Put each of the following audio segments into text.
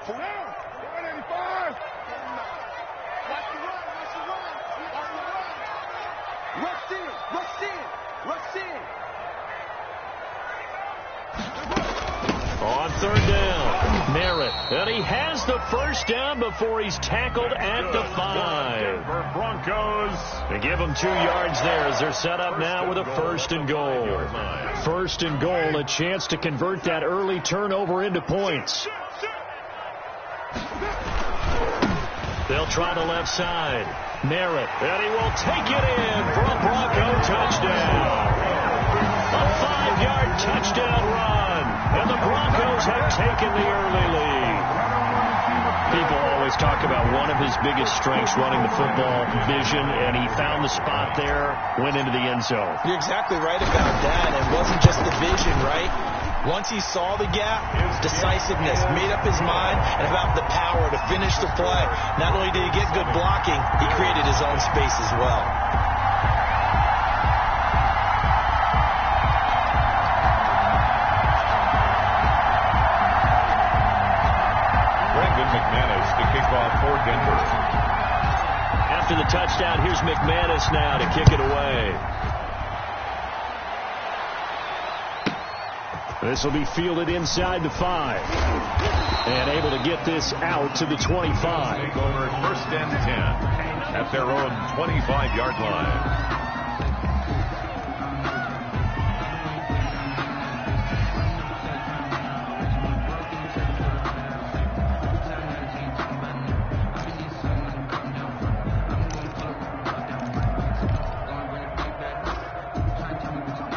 On third down, Merritt. And he has the first down before he's tackled at the 5. Denver Broncos. They give him 2 yards there as they're set up now with a first and goal. First and goal, a chance to convert that early turnover into points. They'll try the left side. Merritt, and he will take it in for a Bronco touchdown. A 5-yard touchdown run, and the Broncos have taken the early lead. People always talk about one of his biggest strengths running the football, vision, and he found the spot there, went into the end zone. You're exactly right about that. It wasn't just the vision, right? Once he saw the gap, decisiveness, made up his mind, and about the power to finish the play. Not only did he get good blocking, he created his own space as well. McManus to kick off for Denver. After the touchdown, here's McManus now to kick it away. This will be fielded inside the 5. And able to get this out to the 25. Take over first and 10 at their own 25-yard line.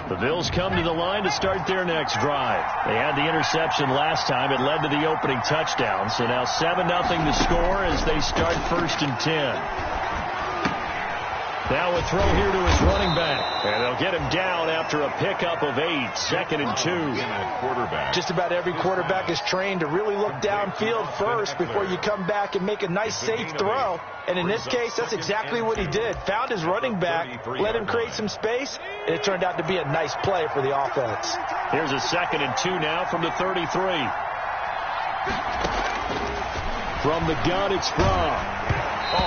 The Bills come to the line to start their next drive. They had the interception last time. It led to the opening touchdown. So now 7-0 to score as they start first and 10. Now a throw here to his running back. And they'll get him down after a pickup of 8. Second and 2. Just about every quarterback is trained to really look downfield first before you come back and make a nice safe throw. And in this case, that's exactly what he did. Found his running back, let him create some space, and it turned out to be a nice play for the offense. Here's a second and 2 now from the 33. From the gun, it's Fromm.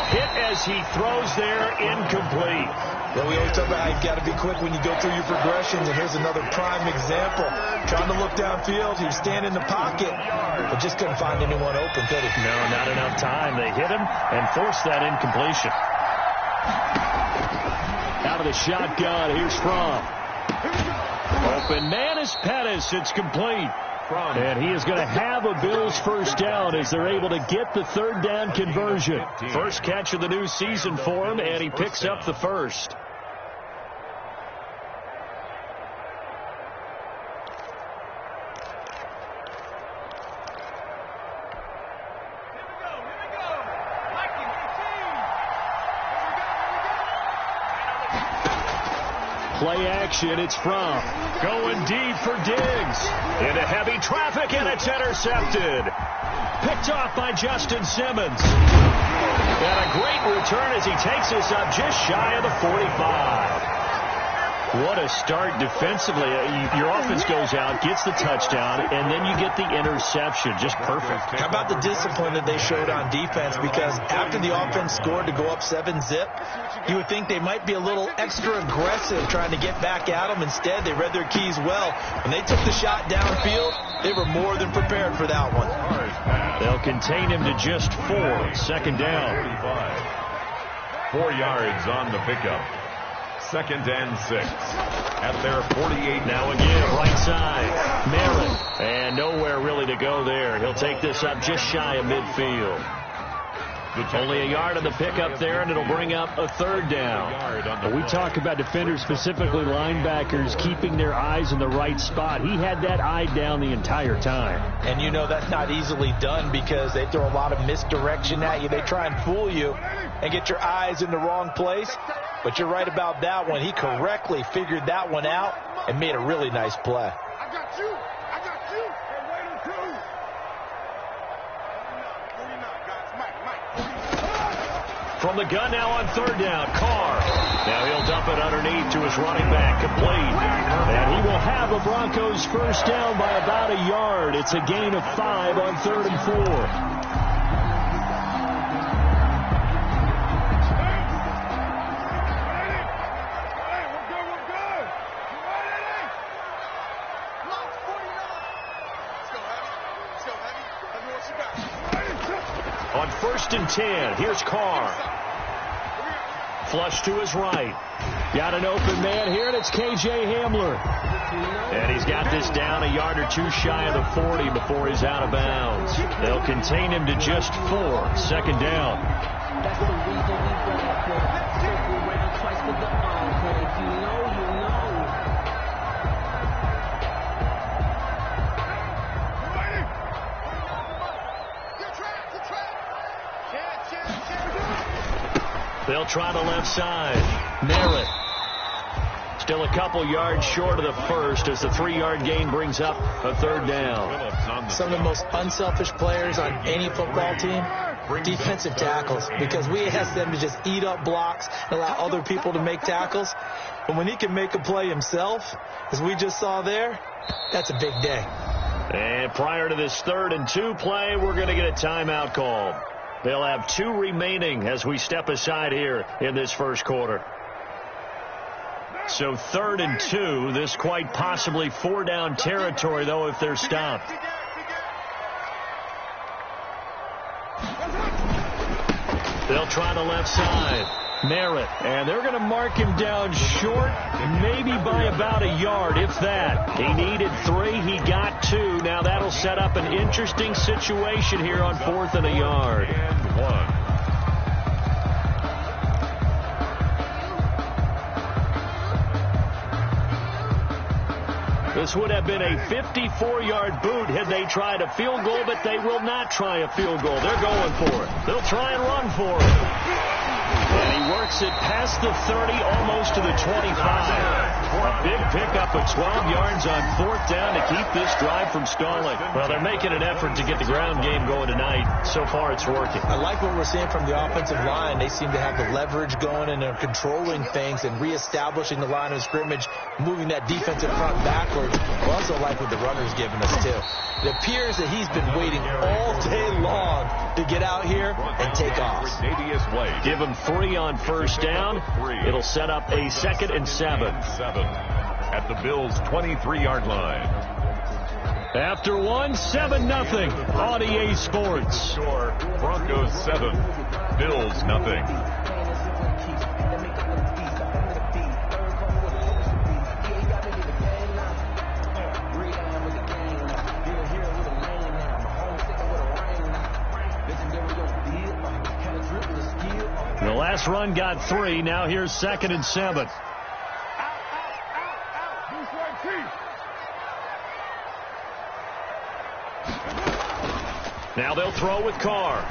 Hit as he throws there, incomplete. Well, we always talk about how you've got to be quick when you go through your progressions, and here's another prime example. Trying to look downfield, he was standing in the pocket, but just couldn't find anyone open, could he? No, not enough time. They hit him and forced that incompletion. Out of the shotgun, here's Fromm. Open man is Pettis. It's complete. And he is going to have a Bills first down as they're able to get the third down conversion. First catch of the new season for him, and he picks up the first. Play action, it's Fromm. Going deep for Diggs. Into heavy traffic, and it's intercepted. Picked off by Justin Simmons. And a great return as he takes us up just shy of the 45. What a start defensively. Your offense goes out, gets the touchdown, and then you get the interception. Just perfect. How about the discipline that they showed on defense? Because after the offense scored to go up 7-zip, you would think they might be a little extra aggressive trying to get back at them. Instead, they read their keys well. When they took the shot downfield, they were more than prepared for that one. They'll contain him to just 4. Second down. 4 yards on the pickup. Second and 6 at their 48. Now again, right side. Merritt. And nowhere really to go there. He'll take this up just shy of midfield. Only a yard on the pickup there, and it'll bring up a third down. We talk about defenders, specifically linebackers, keeping their eyes in the right spot. He had that eye down the entire time. And you know that's not easily done because they throw a lot of misdirection at you. They try and fool you and get your eyes in the wrong place. But you're right about that one. He correctly figured that one out and made a really nice play. I got you. I got you. Hey, wait on crew. 49, guys. Mike. From the gun now on third down, Carr. Now he'll dump it underneath to his running back, complete. And he will have the Broncos first down by about a yard. It's a gain of 5 on 3rd and 4. On 1st and 10, here's Carr. Flush to his right. Got an open man here, and it's K.J. Hamler. And he's got this down a yard or two shy of the 40 before he's out of bounds. They'll contain him to just 4. 2nd down. That's the reason we circle around twice with the arm. But if you know, you know. They'll try the left side. Merritt. Still a couple yards short of the first as the 3-yard gain brings up a 3rd down. Some of the most unselfish players on any football team, defensive tackles, because we ask them to just eat up blocks and allow other people to make tackles. But when he can make a play himself, as we just saw there, that's a big day. And prior to this 3rd and 2 play, we're going to get a timeout called. They'll have 2 remaining as we step aside here in this first quarter. So 3rd and 2, this quite possibly 4-down territory, though, if they're stopped. They'll try the left side. Merritt. And they're going to mark him down short, maybe by about a yard, if that. He needed 3. He got 2. Now that'll set up an interesting situation here on 4th and a yard. And 1. This would have been a 54-yard boot had they tried a field goal, but they will not try a field goal. They're going for it. They'll try and run for it. And he works it past the 30, almost to the 25. A big pickup of 12 yards on 4th down to keep this drive from stalling. Well, they're making an effort to get the ground game going tonight. So far, it's working. I like what we're seeing from the offensive line. They seem to have the leverage going, and they're controlling things and reestablishing the line of scrimmage, moving that defensive front backwards. I also like what the runner's giving us, too. It appears that he's been waiting all day long to get out here and take off. Give him 3 on 1st down. It'll set up a 2nd and 7. At the Bills' 23-yard line. After 1, 7-0 on EA Sports. Broncos 7, Bills 0. The last run got 3. Now here's 2nd and 7. Now they'll throw with Carr.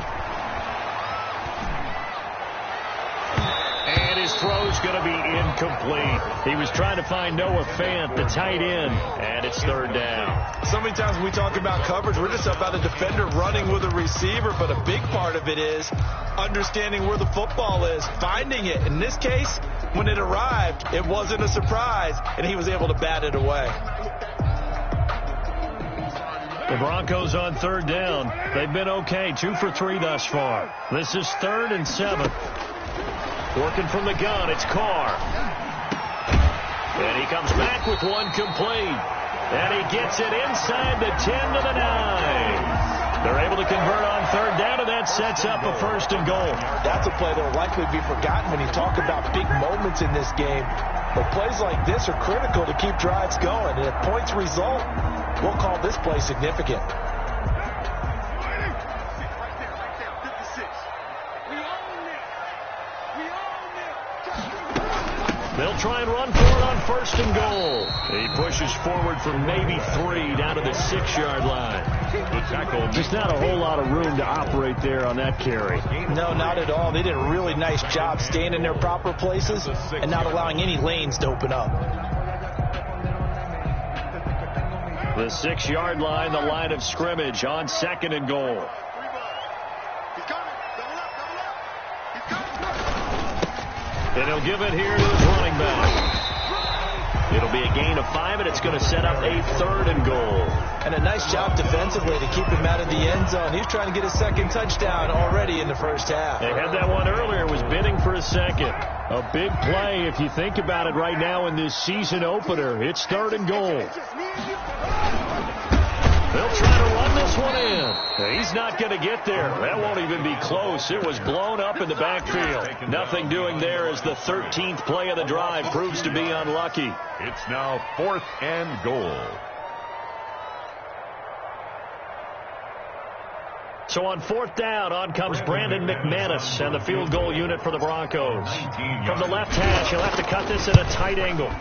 And his throw's going to be incomplete. He was trying to find Noah Fant, the tight end, and it's 3rd down. So many times when we talk about coverage, we're just about a defender running with a receiver, but a big part of it is understanding where the football is, finding it. In this case, when it arrived, it wasn't a surprise, and he was able to bat it away. The Broncos on 3rd down. They've been okay, 2 for 3 thus far. This is 3rd and 7. Working from the gun, it's Carr. And he comes back with 1 complete. And he gets it inside the 10 to the 9. They're able to convert on 3rd down, and that sets up a 1st and goal. That's a play that will likely be forgotten when you talk about big moments in this game. But plays like this are critical to keep drives going. And if points result, we'll call this play significant. They'll try and run for it on 1st and goal. He pushes forward for maybe 3 down to the 6-yard line. The tackle. Just not a whole lot of room to operate there on that carry. No, not at all. They did a really nice job staying in their proper places and not allowing any lanes to open up. The 6-yard line, the line of scrimmage on 2nd and goal. He's coming. Double up. He's coming. And he'll give it here to his running back. It'll be a gain of 5, and it's going to set up a 3rd and goal. And a nice job defensively to keep him out of the end zone. He's trying to get his 2nd touchdown already in the first half. They had that one earlier, was bidding for a 2nd. A big play if you think about it right now in this season opener. It's 3rd and goal. They'll try to run this one in. He's not going to get there. That won't even be close. It was blown up in the backfield. Nothing doing there as the 13th play of the drive proves to be unlucky. It's now 4th and goal. So on 4th down, on comes Brandon McManus and the field goal unit for the Broncos. From the left hash, he'll have to cut this at a tight angle.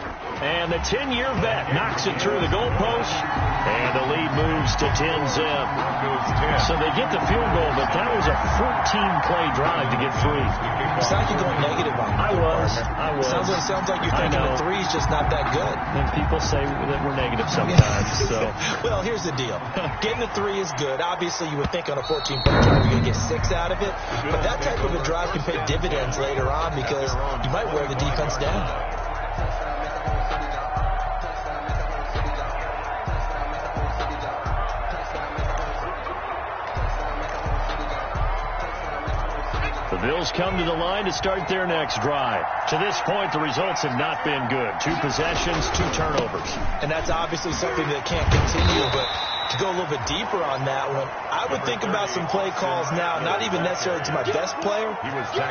And the 10-year vet knocks it through the goalpost, and the lead moves to 10-zip. So they get the field goal, but that was a 14-play drive to get 3. It's like you're going negative on I was. Sounds like you're thinking the 3's just not that good. And people say that we're negative sometimes. So. Well, here's the deal. Getting the 3 is good. Obviously, you would think on a 14-play drive you're going to get 6 out of it. But that type of a drive can pay dividends later on because you might wear the defense down. The Bills come to the line to start their next drive. To this point, the results have not been good. 2 possessions, 2 turnovers. And that's obviously something that can't continue, but to go a little bit deeper on that one, I would think about some play calls now, not even necessarily to my best player,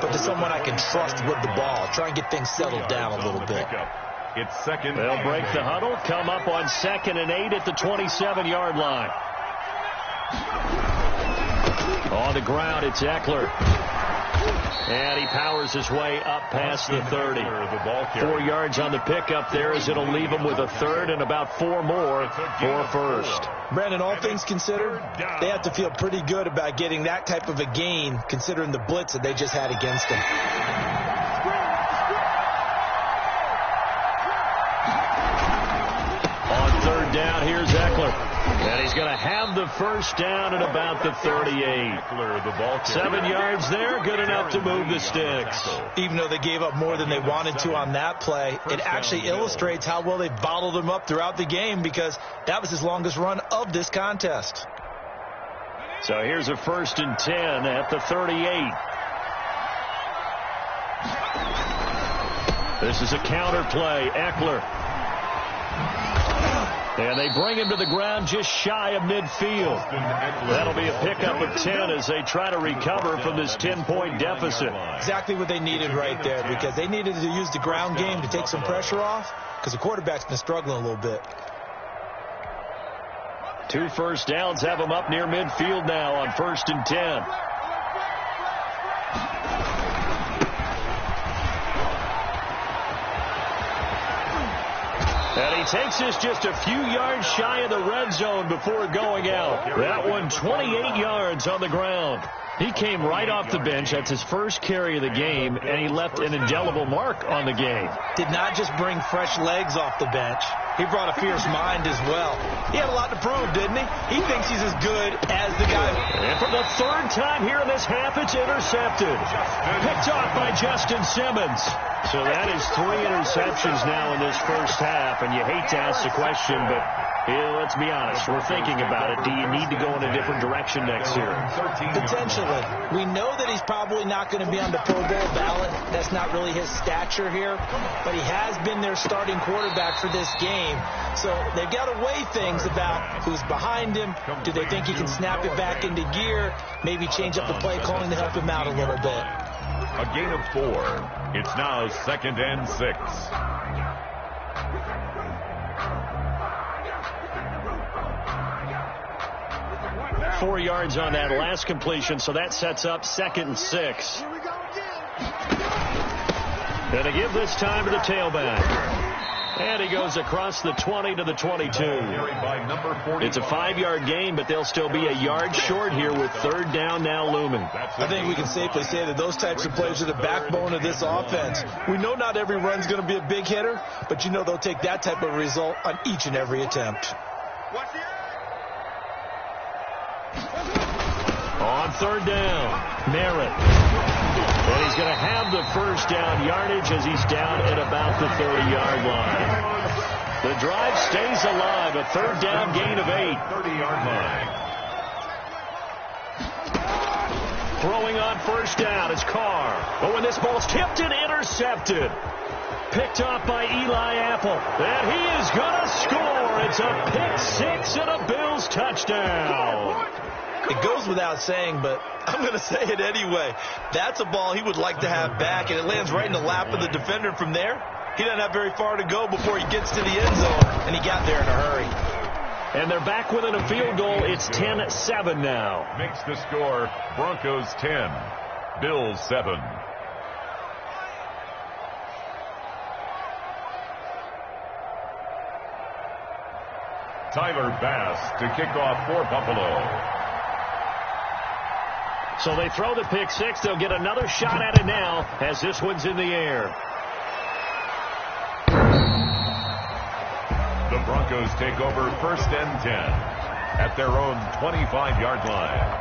but to someone I can trust with the ball. Try and get things settled down a little bit. It's 2nd. They'll break the huddle, come up on 2nd and 8 at the 27-yard line. On the ground, it's Eckler. And he powers his way up past the 30. 4 yards on the pickup there as it'll leave him with a 3rd and about 4 more for 1st. Brandon, all things considered, they have to feel pretty good about getting that type of a gain considering the blitz that they just had against them. On 3rd down, here's Eckler. And he's going to have the 1st down at about the 38. 7 yards there, good enough to move the sticks. Even though they gave up more than they wanted to on that play, it actually illustrates how well they bottled him up throughout the game because that was his longest run of this contest. So here's a 1st and 10 at the 38. This is a counter play. Eckler. And they bring him to the ground just shy of midfield. That'll be a pickup of 10 as they try to recover from this 10-point deficit. Exactly what they needed right there because they needed to use the ground game to take some pressure off because the quarterback's been struggling a little bit. 2 first downs have them up near midfield now on 1st and 10. And he takes this just a few yards shy of the red zone before going out. That one 28 yards on the ground. He came right off the bench. That's his first carry of the game, and he left an indelible mark on the game. Did not just bring fresh legs off the bench. He brought a fierce mind as well. He had a lot to prove, didn't he? He thinks he's as good as the guy. And for the 3rd time here in this half, it's intercepted. Picked off by Justin Simmons. So that is 3 interceptions now in this first half, and you hate to ask the question, but let's be honest. We're thinking about it. Do you need to go in a different direction next year? Potentially. We know that he's probably not going to be on the Pro Bowl ballot. That's not really his stature here, but he has been their starting quarterback for this game. So they've got to weigh things about who's behind him. Do they think he can snap it back into gear? Maybe change up the play calling to help him out a little bit. A gain of 4. It's now 2nd and 6. 4 yards on that last completion, so that sets up 2nd and 6. And to give this time to the tailback. And he goes across the 20 to the 22. It's a 5-yard gain, but they'll still be a yard short here with 3rd down now looming. I think we can safely say that those types of plays are the backbone of this offense. We know not every run's going to be a big hitter, but you know they'll take that type of result on each and every attempt. On 3rd down, Merritt. And he's going to have the first down yardage as he's down at about the 30-yard line. The drive stays alive. A third down gain of 8. 30-yard line. Throwing on first down is Carr. Oh, and this ball's tipped and intercepted. Picked off by Eli Apple. And he is going to score. It's a pick six and a Bills touchdown. It goes without saying, but I'm going to say it anyway. That's a ball he would like to have back, and it lands right in the lap of the defender from there. He doesn't have very far to go before he gets to the end zone, and he got there in a hurry. And they're back within a field goal. It's 10-7 now. Makes the score Broncos 10, Bills 7. Tyler Bass to kick off for Buffalo. So they throw the pick six. They'll get another shot at it now as this one's in the air. The Broncos take over first and 10 at their own 25-yard line.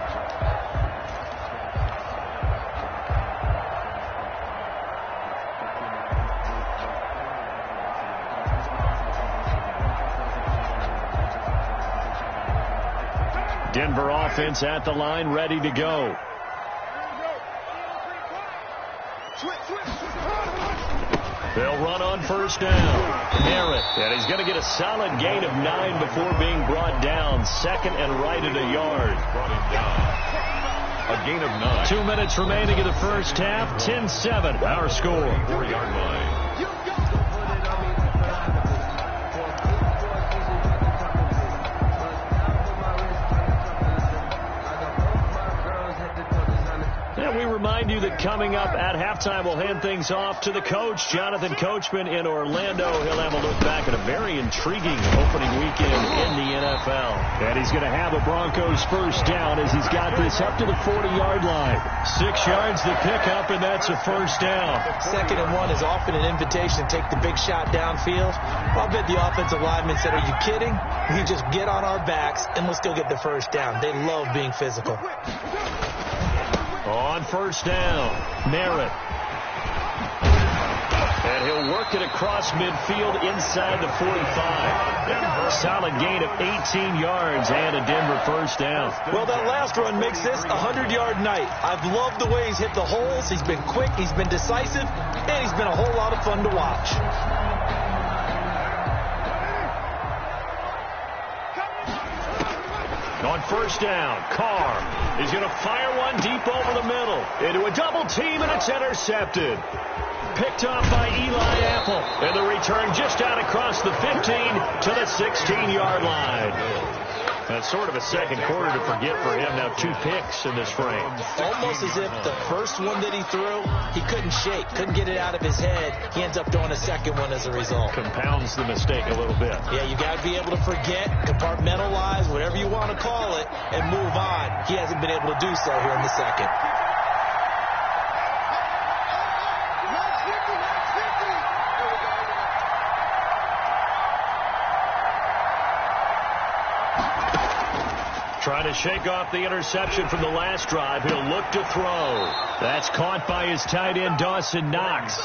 Denver offense at the line, ready to go. They'll run on first down. Merritt, and he's going to get a solid gain of 9 before being brought down. Second and right at a yard. Brought him down. A gain of 9. 2 minutes remaining in the first half. 10-7, our score. 4-yard line. We remind you that coming up at halftime, we'll hand things off to the coach, Jonathan Coachman in Orlando. He'll have a look back at a very intriguing opening weekend in the NFL. And he's going to have a Broncos first down as he's got this up to the 40-yard line. 6 yards the pickup, and that's a first down. 2nd and 1 is often an invitation to take the big shot downfield. I'll bet the offensive lineman said, are you kidding? You just get on our backs, and let's go get the first down. They love being physical. On first down, Merritt. And he'll work it across midfield inside the 45. Solid gain of 18 yards and a Denver first down. Well, that last run makes this a 100-yard night. I've loved the way he's hit the holes. He's been quick, he's been decisive, and he's been a whole lot of fun to watch. On first down, Carr is going to fire one deep over the middle into a double team, and it's intercepted. Picked off by Eli Apple, and the return just out across the 15 to the 16-yard line. That's sort of a second quarter to forget for him. Now 2 picks in this frame. Almost as if the first one that he threw, he couldn't shake, couldn't get it out of his head. He ends up throwing a second one as a result. Compounds the mistake a little bit. Yeah, you got to be able to forget, compartmentalize, whatever you want to call it, and move on. He hasn't been able to do so here in the second. Trying to shake off the interception from the last drive. He'll look to throw. That's caught by his tight end, Dawson Knox.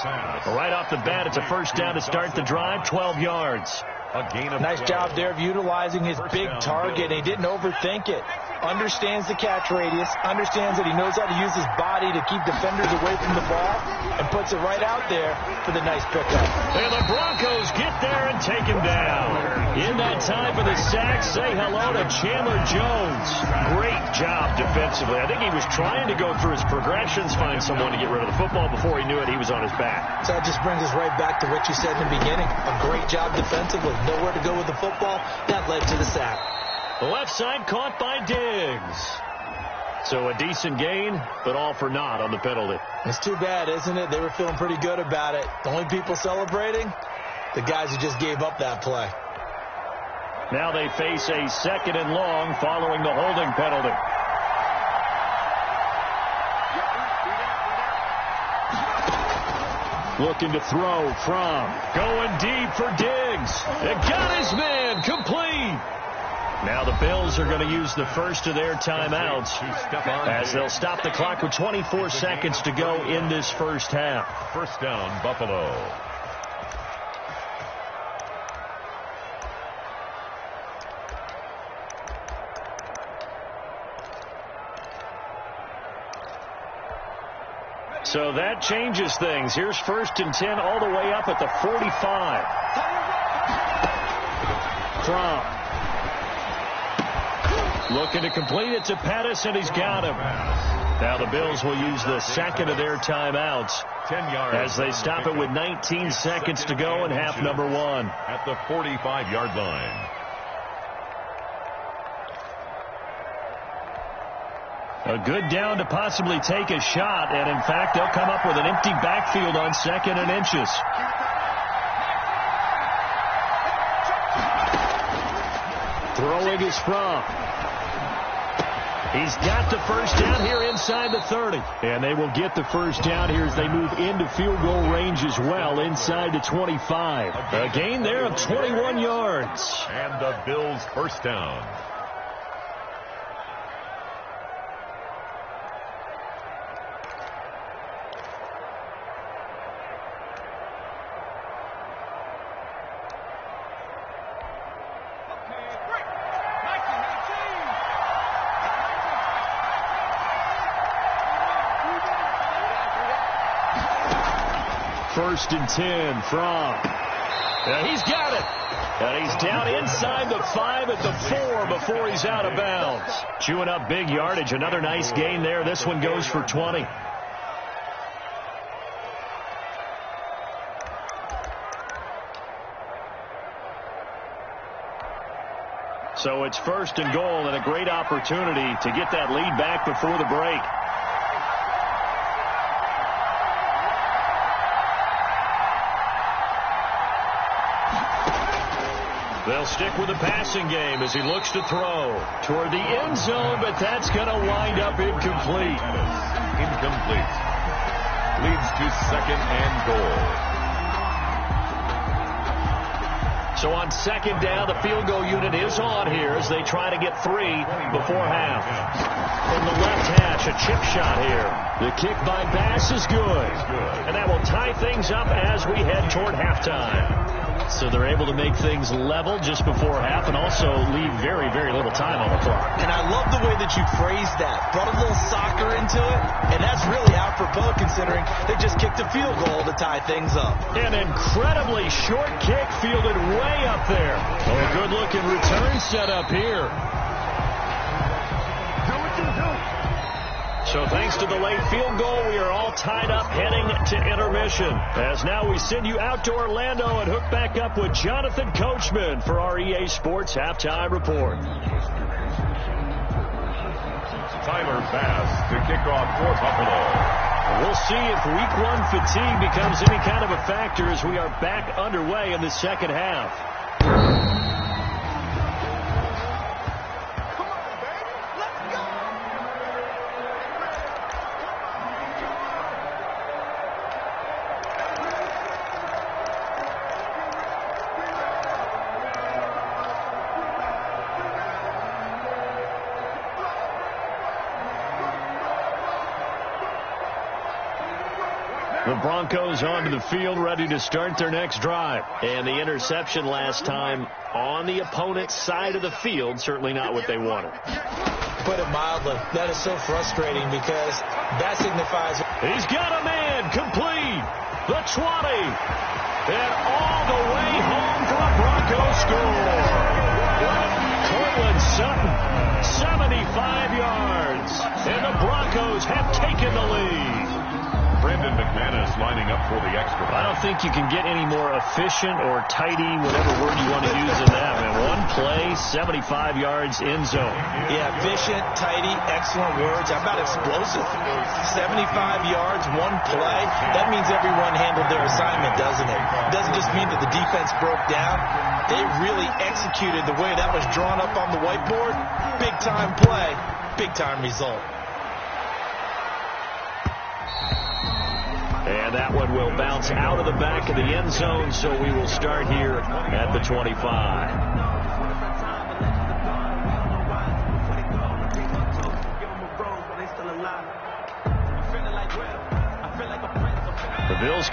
Right off the bat, it's a first down to start the drive, 12 yards. A gain of nice 12. job there of utilizing his big target. He didn't overthink it. Understands the catch radius, understands that he knows how to use his body to keep defenders away from the ball, and puts it right out there for the nice pickup. And the Broncos get there and take him down. In that time for the sack, say hello to Chandler Jones. Great job defensively. I think he was trying to go through his progressions, find someone to get rid of the football. Before he knew it, he was on his back. So that just brings us right back to what you said in the beginning. A great job defensively. Nowhere to go with the football. That led to the sack. The left side caught by Diggs. So a decent gain, but all for naught on the penalty. It's too bad, isn't it? They were feeling pretty good about it. The only people celebrating, the guys who just gave up that play. Now they face a 2nd and long following the holding penalty. Looking to throw from. Going deep for Diggs. It got his man complete. Now the Bills are going to use the first of their timeouts as they'll stop the clock with 24 seconds to go in this first half. First down, Buffalo. So that changes things. Here's 1st and 10 all the way up at the 45. Crump. Looking to complete it to Pettis, and he's got him. Now the Bills will use the second of their timeouts 10 yards as they stop it with 19 seconds to go in half number 1. At the 45-yard line. A good down to possibly take a shot, and in fact, they'll come up with an empty backfield on 2nd and inches. Throwing is from. He's got the first down here inside the 30. And they will get the first down here as they move into field goal range as well, inside the 25. A gain there of 21 yards. And the Bills' first down. First and 10 from. He's got it. And he's down inside the 5 at the 4 before he's out of bounds. Chewing up big yardage. Another nice gain there. This one goes for 20. So it's 1st and goal and a great opportunity to get that lead back before the break. They'll stick with the passing game as he looks to throw toward the end zone, but that's going to wind up incomplete. Incomplete. Leads to 2nd and goal. So on 2nd down, the field goal unit is on here as they try to get 3 before half. From the left hash, a chip shot here. The kick by Bass is good. And that will tie things up as we head toward halftime. So they're able to make things level just before half and also leave very, very little time on the clock. And I love the way that you phrased that. Brought a little soccer into it, and that's really apropos considering they just kicked a field goal to tie things up. An incredibly short kick fielded way up there. Oh, a good-looking return set up here. So thanks to the late field goal, we are all tied up heading to intermission. As now we send you out to Orlando and hook back up with Jonathan Coachman for our EA Sports Halftime Report. Tyler Bass to kick off for Buffalo. We'll see if Week 1 fatigue becomes any kind of a factor as we are back underway in the second half. The Broncos onto the field, ready to start their next drive. And the interception last time on the opponent's side of the field, certainly not what they wanted. Put it mildly, that is so frustrating because that signifies... He's got a man, complete, the 20, and all the way home for a Broncos score. Cortland Sutton, 75 yards, and the Broncos have taken the lead. Brandon McManus lining up for the extra. I don't think you can get any more efficient or tidy, whatever word you want to use in that, man. One play, 75 yards, end zone. Yeah, efficient, tidy, excellent words. How about explosive? 75 yards, one play. That means everyone handled their assignment, doesn't it? It doesn't just mean that the defense broke down. They really executed the way that was drawn up on the whiteboard. Big-time play, big-time result. And that one will bounce out of the back of the end zone, so we will start here at the 25.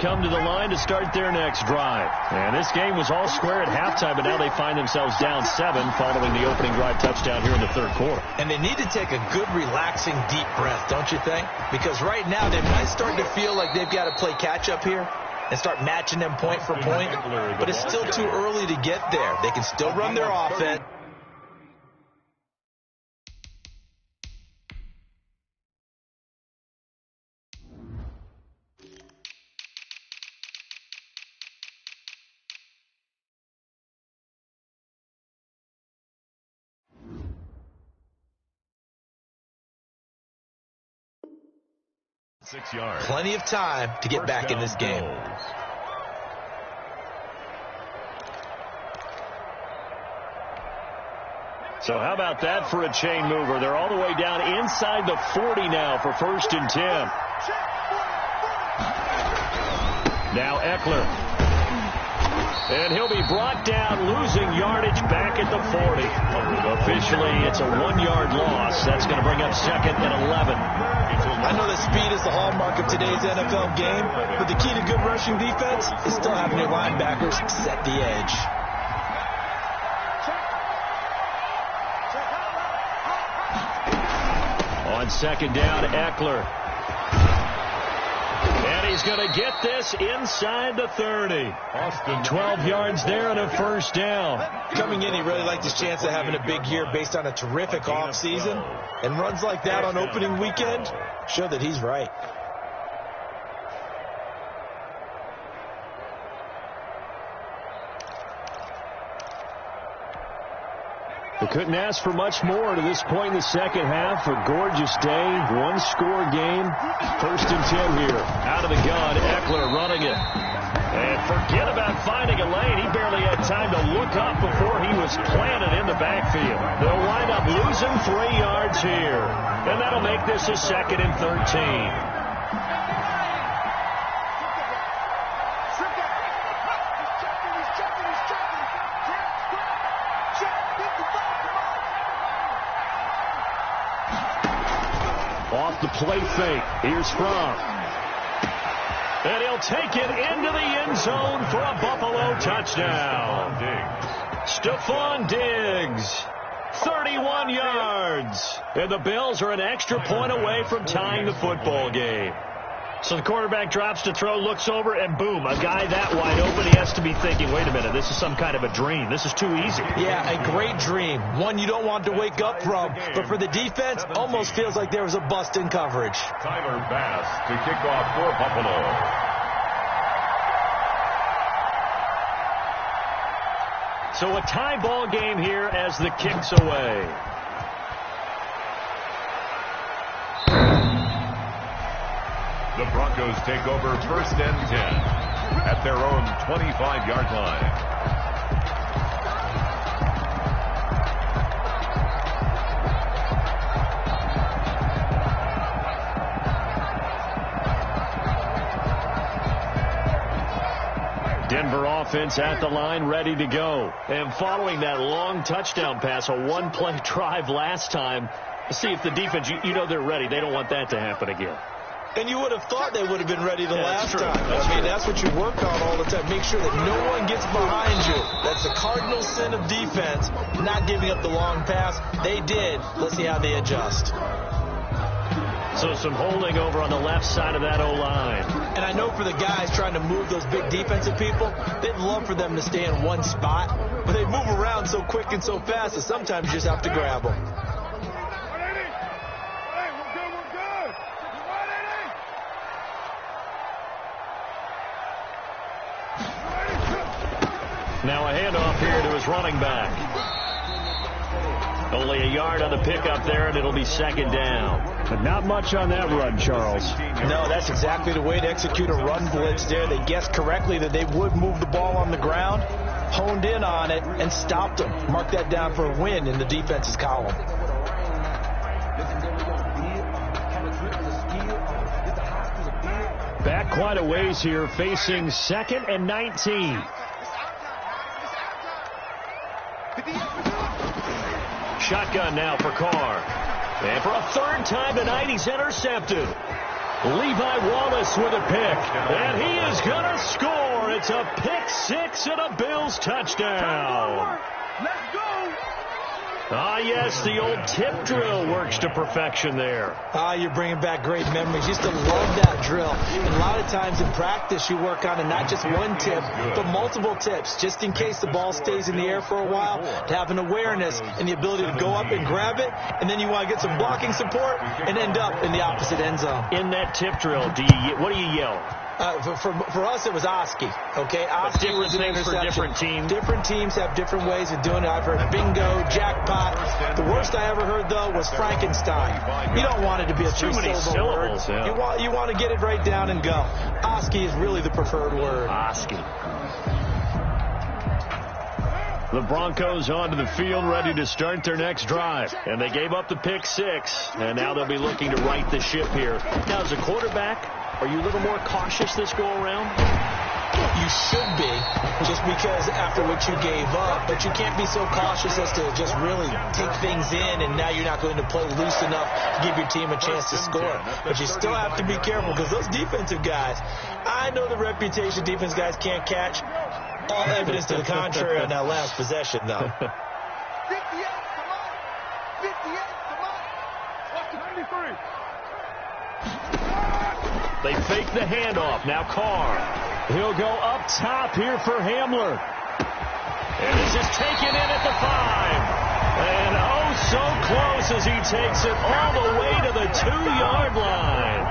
come to the line to start their next drive. And this game was all square at halftime, but now they find themselves down 7 following the opening drive touchdown here in the third quarter. And they need to take a good, relaxing, deep breath, don't you think? Because right now they might start to feel like they've got to play catch-up here and start matching them point for point. But it's still too early to get there. They can still run their offense. Plenty of time to get back in this game. So how about that for a chain mover? They're all the way down inside the 40 now for 1st and 10. Now Eckler. And he'll be brought down, losing yardage back at the 40. Officially, it's a 1-yard loss. That's going to bring up 2nd and 11. I know that speed is the hallmark of today's NFL game, but the key to good rushing defense is still having your linebackers set the edge. On 2nd down, Eckler. And he's going to get this inside the 30. 12 yards there and a 1st down. Coming in, he really liked his chance of having a big year based on a terrific offseason. And runs like that on opening weekend show that he's right. They couldn't ask for much more to this point in the second half. A gorgeous day, 1-score game. 1st and 10 here. Out of the gun, Eckler running it. And forget about finding a lane. He barely had time to look up before he was planted in the backfield. They'll wind up losing 3 yards here. And that'll make this a 2nd and 13. Off the play fake. Here's Fromm. And he'll take it into the end zone for a Buffalo touchdown. Stephon Diggs. 31 yards. And the Bills are an extra point away from tying the football game. So the quarterback drops to throw, looks over, and boom, a guy that wide open, he has to be thinking, wait a minute, this is some kind of a dream. This is too easy. Yeah, a great dream. One you don't want to wake up from. But for the defense, almost feels like there was a bust in coverage. Tyler Bass to kick off for Buffalo. So a tie ball game here as the kick's away. The Broncos take over 1st and 10 at their own 25-yard line. Denver offense at the line, ready to go. And following that long touchdown pass, a one-play drive last time, see if the defense, you know they're ready. They don't want that to happen again. And you would have thought they would have been ready the last time. I mean, that's what you work on all the time. Make sure that no one gets behind you. That's the cardinal sin of defense, not giving up the long pass. They did. Let's see how they adjust. So some holding over on the left side of that O-line. And I know for the guys trying to move those big defensive people, they'd love for them to stay in one spot. But they move around so quick and so fast that sometimes you just have to grab them. Now a handoff here to his running back. Only a yard on the pickup there, and it'll be 2nd down. But not much on that run, Charles. No, that's exactly the way to execute a run blitz there. They guessed correctly that they would move the ball on the ground, honed in on it, and stopped them. Mark that down for a win in the defense's column. Back quite a ways here, facing 2nd and 19. Shotgun now for Carr. And for a 3rd time tonight, he's intercepted. Levi Wallace with a pick, and he is going to score. It's a pick six and a Bills touchdown. Let's go. Ah, yes, the old tip drill works to perfection there. Ah, you're bringing back great memories. Used to love that drill. And a lot of times in practice, you work on not just one tip, but multiple tips, just in case the ball stays in the air for a while, to have an awareness and the ability to go up and grab it, and then you want to get some blocking support and end up in the opposite end zone. In that tip drill, what do you yell? For us, it was Oski. Okay, Oski was an interception. For different teams. Different teams have different ways of doing it. I've heard bingo, jackpot. The worst I ever heard, though, was Frankenstein. You don't want it to be a three-syllable word. Yeah. You want to get it right down and go. Oski is really the preferred word. Oski. The Broncos onto the field, ready to start their next drive. And they gave up the pick six, and now they'll be looking to right the ship here. Now, as a quarterback, are you a little more cautious this go-around? You should be, just because after what you gave up, but you can't be so cautious as to just really take things in, and now you're not going to play loose enough to give your team a chance to score. But you still have to be careful, because those defensive guys, I know the reputation defense guys can't catch. All evidence to the contrary on that last possession, though. 58, come on. 58, come on. What's the 93? They fake the handoff. Now Carr. He'll go up top here for Hamler. And this is taken in at the 5. And oh, so close as he takes it all the way to the 2-yard line.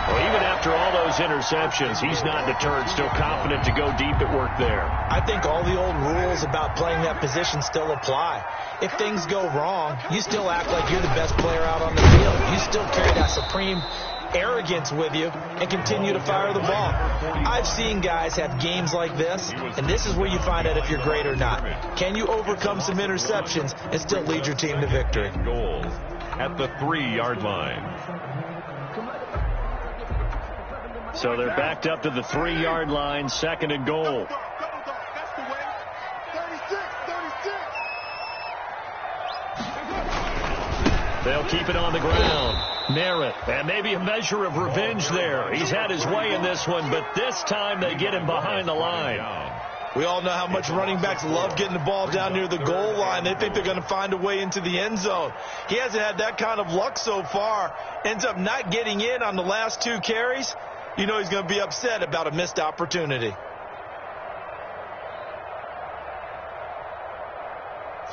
Well, even after all those interceptions, he's not deterred, still confident to go deep at work there. I think all the old rules about playing that position still apply. If things go wrong, you still act like you're the best player out on the field. You still carry that supreme arrogance with you and continue to fire the ball. I've seen guys have games like this, and this is where you find out if you're great or not. Can you overcome some interceptions and still lead your team to victory? Goals at the 3-yard line. So they're backed up to the 3-yard line, second and goal. That's the way. 36. They'll keep it on the ground. Merritt, and maybe a measure of revenge there. He's had his way in this one, but this time they get him behind the line. We all know how much running backs love getting the ball down near the goal line. They think they're going to find a way into the end zone. He hasn't had that kind of luck so far. Ends up not getting in on the last 2 carries. You know he's going to be upset about a missed opportunity.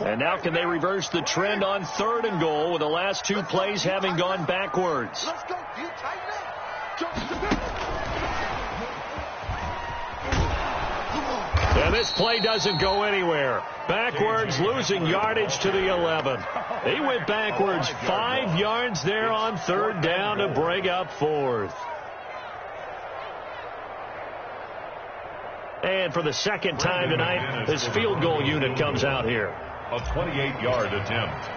And now can they reverse the trend on 3rd and goal with the last 2 plays having gone backwards? Let's go. You tighten up. And this play doesn't go anywhere. Backwards, losing yardage to the 11. He went backwards 5 yards there on 3rd down to bring up 4th. And for the second time tonight, this field goal unit comes out here. A 28-yard attempt.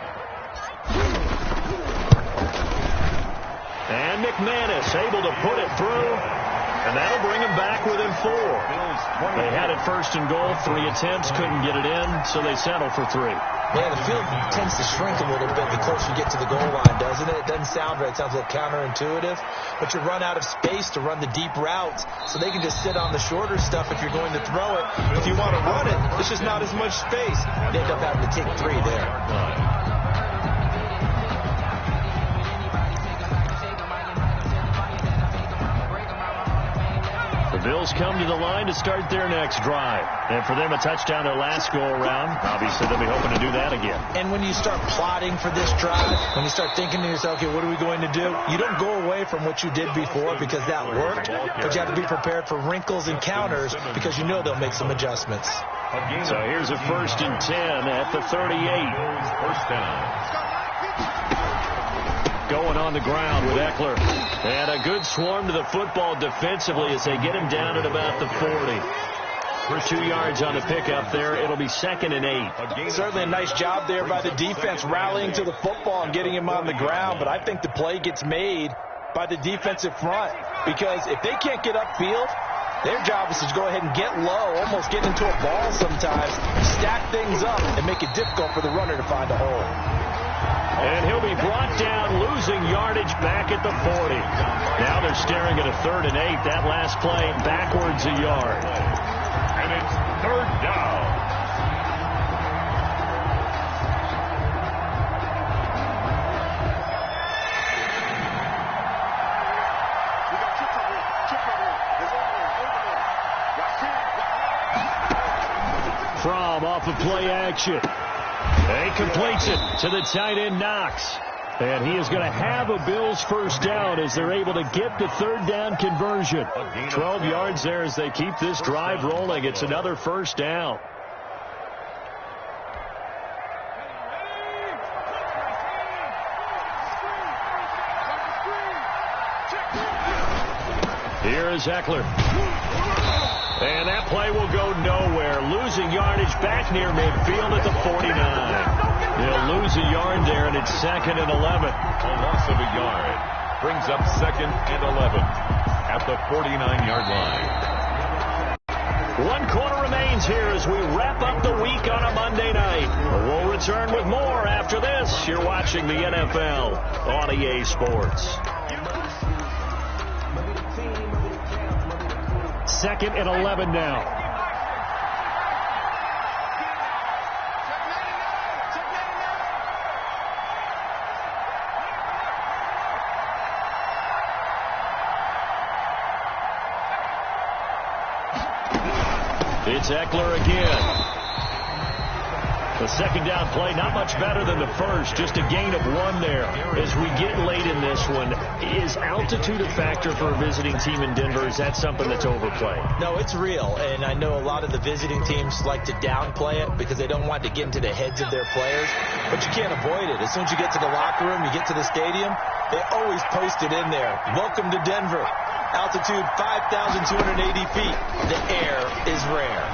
And McManus able to put it through, and that'll bring him back within 4. They had it 1st and goal, 3 attempts, couldn't get it in, so they settle for 3. Yeah, the field tends to shrink a little bit the closer you get to the goal line, doesn't it? It doesn't sound right. It sounds a little counterintuitive. But you run out of space to run the deep routes, so they can just sit on the shorter stuff if you're going to throw it. If you want to run it, there's just not as much space. You end up having to take 3 there. The Bills come to the line to start their next drive. And for them, a touchdown their last go-around. Obviously, they'll be hoping to do that again. And when you start plotting for this drive, when you start thinking to yourself, okay, what are we going to do? You don't go away from what you did before because that worked, but you have to be prepared for wrinkles and counters because you know they'll make some adjustments. So here's a 1st and 10 at the 38. First down. Going on the ground with Eckler. And a good swarm to the football defensively as they get him down at about the 40. For 2 yards on the pickup there, it'll be 2nd and 8. Certainly a nice job there by the defense rallying to the football and getting him on the ground, but I think the play gets made by the defensive front because if they can't get upfield, their job is to go ahead and get low, almost get into a ball sometimes, stack things up, and make it difficult for the runner to find a hole. And he'll be brought down, losing yardage back at the 40. Now they're staring at a 3rd and 8. That last play backwards a yard. And it's 3rd down. From off of play action. He completes it to the tight end, Knox. And he is going to have a Bills first down as they're able to get the 3rd down conversion. 12 yards there as they keep this drive rolling. It's another first down. Here is Eckler. And that play will go nowhere. Losing yardage back near midfield at the 49. They'll lose a yard there, and it's 2nd and 11. A loss of a yard. Brings up 2nd and 11 at the 49-yard line. 1 quarter remains here as we wrap up the week on a Monday night. We'll return with more after this. You're watching the NFL on EA Sports. 2nd and 11 now. It's Eckler again. The 2nd down play, not much better than the first, just a gain of 1 there. As we get late in this one, is altitude a factor for a visiting team in Denver? Is that something that's overplayed? No, it's real, and I know a lot of the visiting teams like to downplay it because they don't want to get into the heads of their players, but you can't avoid it. As soon as you get to the locker room, you get to the stadium, they always post it in there. Welcome to Denver. Altitude 5,280 feet. The air is rare.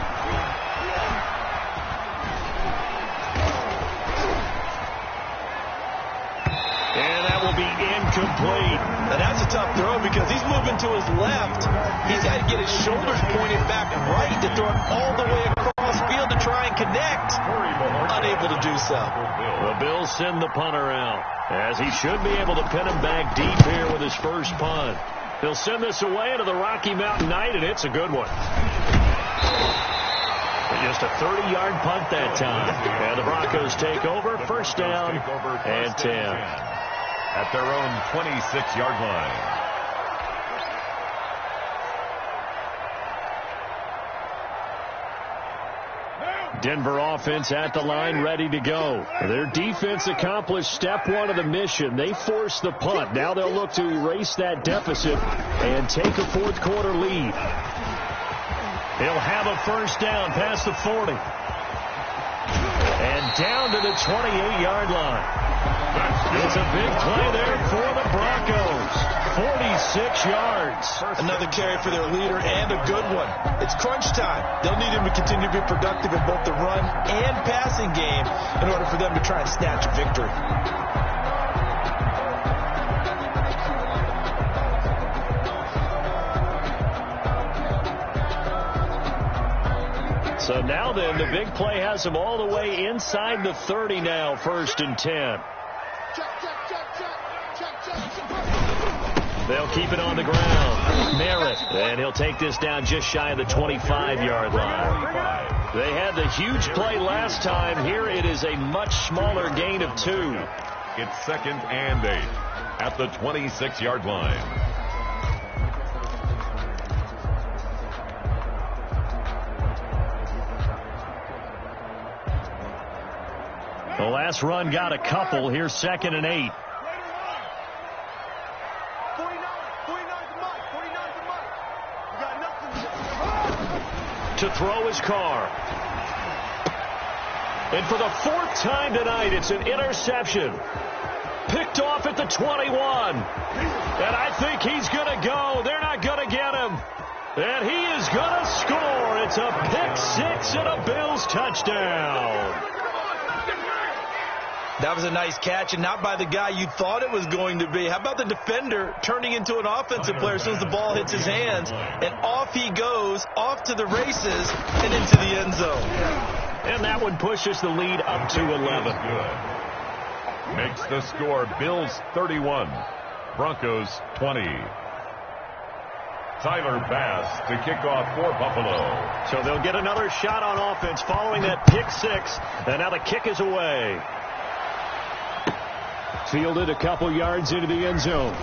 And that will be incomplete. Now that's a tough throw because he's moving to his left. He's got to get his shoulders pointed back right to throw it all the way across field to try and connect. Unable to do so. The Bills send the punter out, as he should be able to pin him back deep here with his first punt. He'll send this away into the Rocky Mountain night, and it's a good one. Just a 30-yard punt that time. And the Broncos take over, first down and 10. At their own 26-yard line. Denver offense at the line, ready to go. Their defense accomplished step 1 of the mission. They forced the punt. Now they'll look to erase that deficit and take a 4th quarter lead. He'll have a first down past the 40. And down to the 28-yard line. It's a big play there for the Broncos. 46 yards. Another carry for their leader and a good one. It's crunch time. They'll need him to continue to be productive in both the run and passing game in order for them to try and snatch a victory. So now then, the big play has them all the way inside the 30 now, 1st and 10. They'll keep it on the ground. Merritt, and he'll take this down just shy of the 25-yard line. They had the huge play last time. Here it is a much smaller gain of 2. It's 2nd and 8 at the 26-yard line. The last run got a couple. Here's 2nd and 8. To throw his car. And for the 4th time tonight, it's an interception. Picked off at the 21. And I think he's going to go. They're not going to get him. And he is going to score. It's a pick 6 and a Bills touchdown. That was a nice catch, and not by the guy you thought it was going to be. How about the defender turning into an offensive player as soon as the ball hits his hands? And off he goes, off to the races, and into the end zone. And that one pushes the lead up to 11. makes the score Bills 31, Broncos 20. Tyler Bass to kick off for Buffalo. So they'll get another shot on offense following that pick six. And now the kick is away. Fielded a couple yards into the end zone.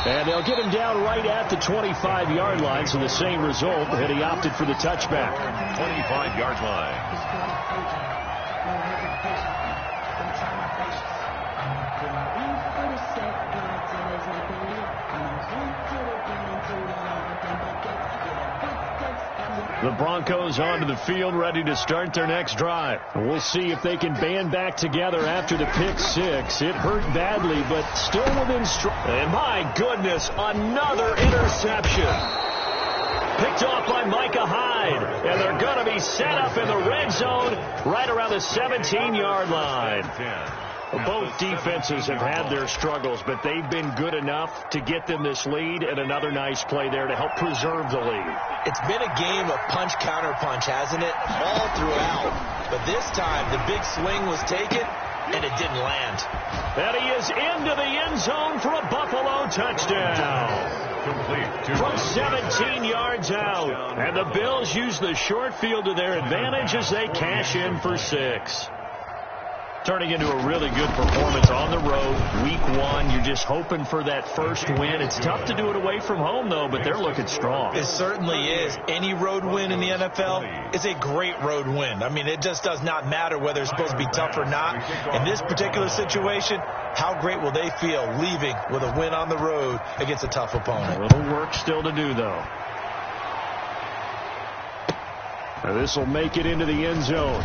And they'll get him down right at the 25-yard line, so the same result, and he opted for the touchback. 25-yard line. The Broncos onto the field, ready to start their next drive. We'll see if they can band back together after the pick six. It hurt badly, but still within strike. And my goodness, another interception. Picked off by Micah Hyde. And they're going to be set up in the red zone right around the 17-yard line. Both defenses have had their struggles, but they've been good enough to get them this lead, and another nice play there to help preserve the lead. It's been a game of punch-counter-punch, hasn't it? All throughout. But this time, the big swing was taken, and it didn't land. And he is into the end zone for a Buffalo touchdown. Complete. From 17 yards out. And the Bills use the short field to their advantage as they cash in for 6. Turning into a really good performance on the road. Week 1, you're just hoping for that first win. It's tough to do it away from home, though, but they're looking strong. It certainly is. Any road win in the NFL is a great road win. I mean, it just does not matter whether it's supposed to be tough or not. In this particular situation, how great will they feel leaving with a win on the road against a tough opponent? A little work still to do, though. This will make it into the end zone.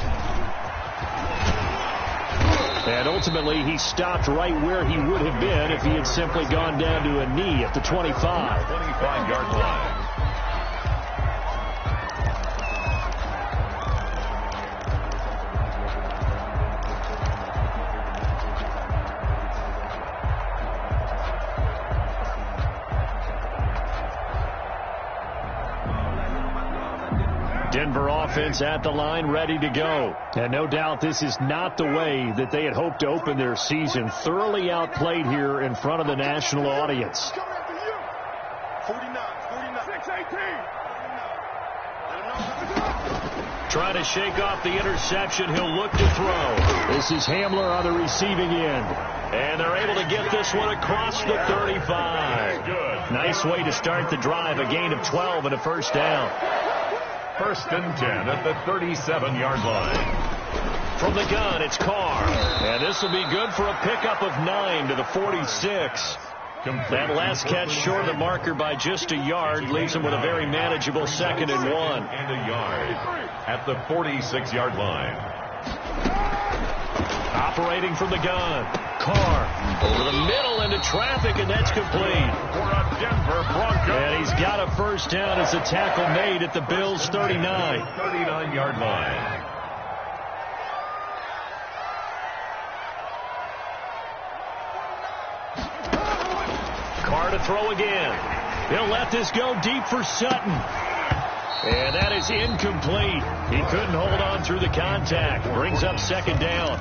And ultimately, he stopped right where he would have been if he had simply gone down to a knee at the 25. 25-yard line. Denver offense at the line, ready to go. And no doubt this is not the way that they had hoped to open their season. Thoroughly outplayed here in front of the national audience. 49, 618. Trying to shake off the interception. He'll look to throw. This is Hamler on the receiving end. And they're able to get this one across the 35. Good. Nice way to start the drive. A gain of 12 and a first down. 1st and 10 at the 37-yard line. From the gun, it's Carr. And this will be good for a pickup of 9 to the 46. That last catch short of the marker by just a yard leaves him with a very manageable 2nd and 1. And a yard at the 46-yard line. Operating from the gun. Carr over the middle into traffic, and that's complete. For a Denver Broncos. And he's got a first down as a tackle made at the Bills' 39. 39-yard line. Carr to throw again. He'll let this go deep for Sutton. And that is incomplete. He couldn't hold on through the contact. Brings up 2nd down.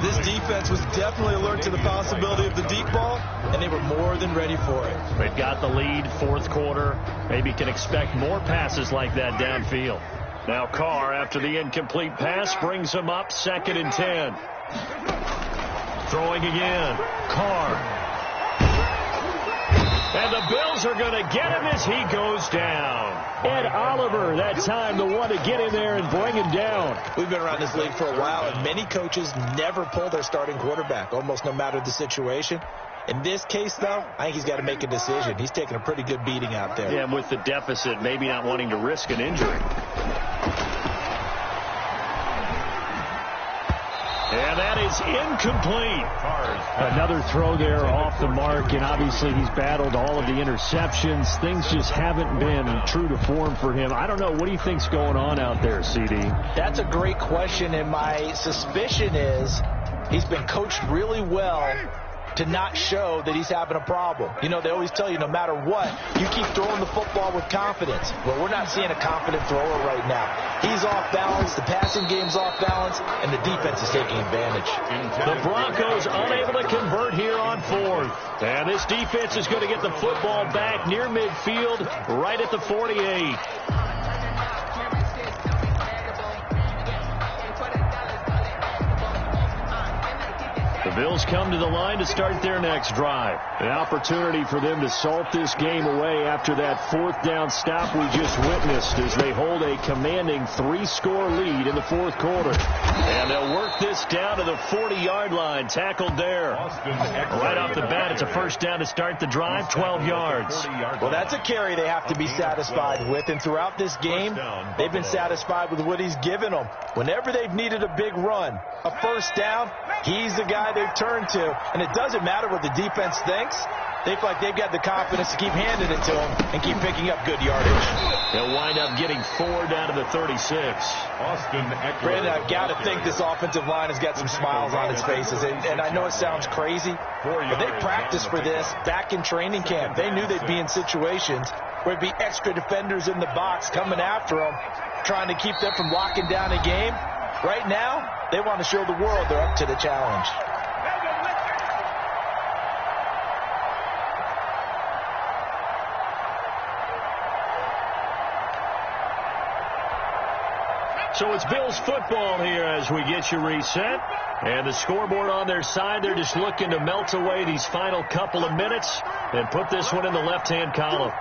This defense was definitely alert to the possibility of the deep ball, and they were more than ready for it. They've got the lead, 4th quarter. Maybe can expect more passes like that downfield. Now Carr, after the incomplete pass, brings him up 2nd and 10. Throwing again. Carr. And the Bills are going to get him as he goes down. Ed Oliver, that time, the one to get in there and bring him down. We've been around this league for a while, and many coaches never pull their starting quarterback, almost no matter the situation. In this case, though, I think he's got to make a decision. He's taking a pretty good beating out there. Yeah, and with the deficit, maybe not wanting to risk an injury. And that is incomplete. Another throw there off the mark, and obviously he's battled all of the interceptions. Things just haven't been true to form for him. I don't know. What do you think's going on out there, CD? That's a great question, and my suspicion is he's been coached really well to not show that he's having a problem. You know, they always tell you no matter what, you keep throwing the football with confidence. Well, we're not seeing a confident thrower right now. He's off balance, the passing game's off balance, and the defense is taking advantage. The Broncos unable to convert here on 4th. And this defense is going to get the football back near midfield, right at the 48. The Bills come to the line to start their next drive. An opportunity for them to salt this game away after that 4th down stop we just witnessed as they hold a commanding 3-score lead in the 4th quarter. And they'll work this down to the 40-yard line. Tackled there. Right off the bat, it's a first down to start the drive, 12 yards. Well, that's a carry they have to be satisfied with. And throughout this game, they've been satisfied with what he's given them. Whenever they've needed a big run, a first down, he's the guy they've turned to. And it doesn't matter what the defense thinks. They feel like they've got the confidence to keep handing it to him and keep picking up good yardage. They'll wind up getting 4 down to the 36. Brandon, I've got to think this offensive line has got some smiles on its faces. And I know it sounds crazy, but they practiced for this back in training camp. They knew they'd be in situations where it'd be extra defenders in the box coming after them, trying to keep them from locking down a game. Right now, they want to show the world they're up to the challenge. So it's Bills football here as we get you reset. And the scoreboard on their side, they're just looking to melt away these final couple of minutes and put this one in the left-hand column.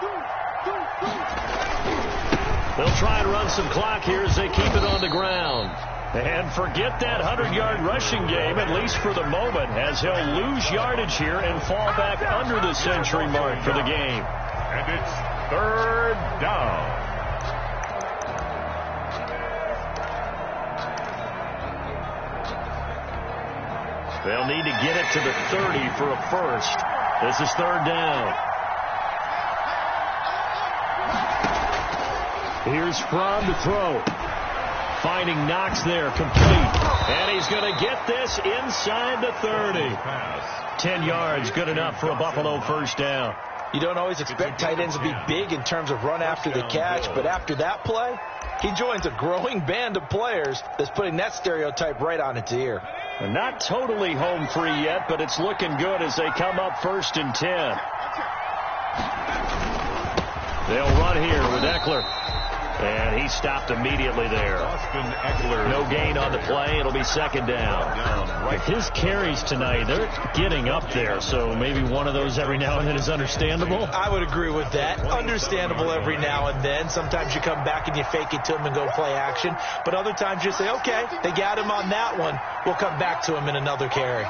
They'll try and run some clock here as they keep it on the ground. And forget that 100-yard rushing game, at least for the moment, as he'll lose yardage here and fall back under the century mark for the game. And it's 3rd down. They'll need to get it to the 30 for a first. This is 3rd down. Here's Fromm to throw. Finding Knox there, complete. And he's going to get this inside the 30. 10 yards, good enough for a Buffalo first down. You don't always expect tight ends to be big in terms of run after the catch, but after that play, he joins a growing band of players that's putting that stereotype right on its ear. And not totally home free yet, but it's looking good as they come up 1st and 10. They'll run here with Eckler. And he stopped immediately there. No gain on the play. It'll be 2nd down. His carries tonight, they're getting up there, so maybe one of those every now and then is understandable. I would agree with that. Understandable every now and then. Sometimes you come back and you fake it to him and go play action. But other times you say, okay, they got him on that one. We'll come back to him in another carry.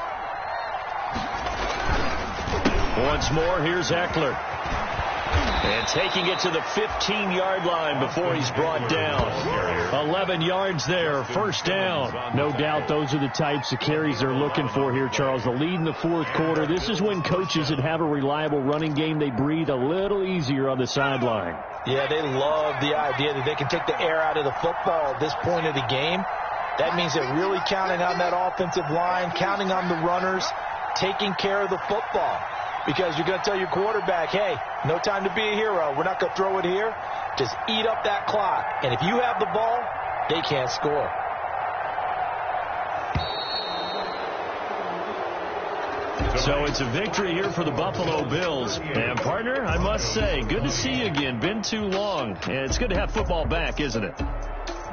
Once more, here's Eckler. And taking it to the 15-yard line before he's brought down. 11 yards there, first down. No doubt those are the types of carries they're looking for here, Charles. The lead in the 4th quarter. This is when coaches that have a reliable running game, they breathe a little easier on the sideline. Yeah, they love the idea that they can take the air out of the football at this point of the game. That means they're really counting on that offensive line, counting on the runners, taking care of the football. Because you're going to tell your quarterback, hey, no time to be a hero. We're not going to throw it here. Just eat up that clock. And if you have the ball, they can't score. So it's a victory here for the Buffalo Bills. And, partner, I must say, good to see you again. Been too long. And it's good to have football back, isn't it?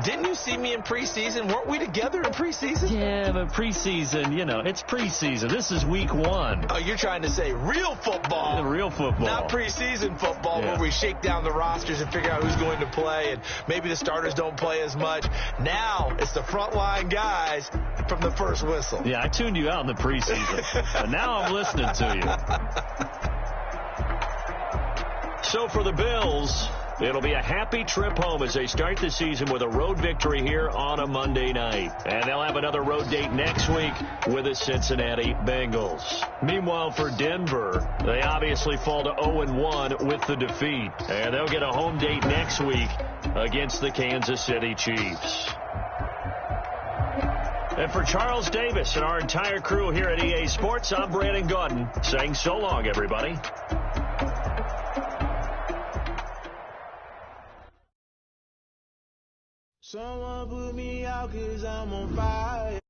Didn't you see me in preseason? Weren't we together in preseason? Yeah, but preseason, you know, it's preseason. This is week 1. Oh, you're trying to say real football. The real football. Not preseason football where we shake down the rosters and figure out who's going to play, and maybe the starters don't play as much. Now it's the frontline guys from the first whistle. Yeah, I tuned you out in the preseason. But now I'm listening to you. So for the Bills, it'll be a happy trip home as they start the season with a road victory here on a Monday night. And they'll have another road date next week with the Cincinnati Bengals. Meanwhile, for Denver, they obviously fall to 0-1 with the defeat. And they'll get a home date next week against the Kansas City Chiefs. And for Charles Davis and our entire crew here at EA Sports, I'm Brandon Gaudin saying so long, everybody. Someone put me out 'cause I'm on fire.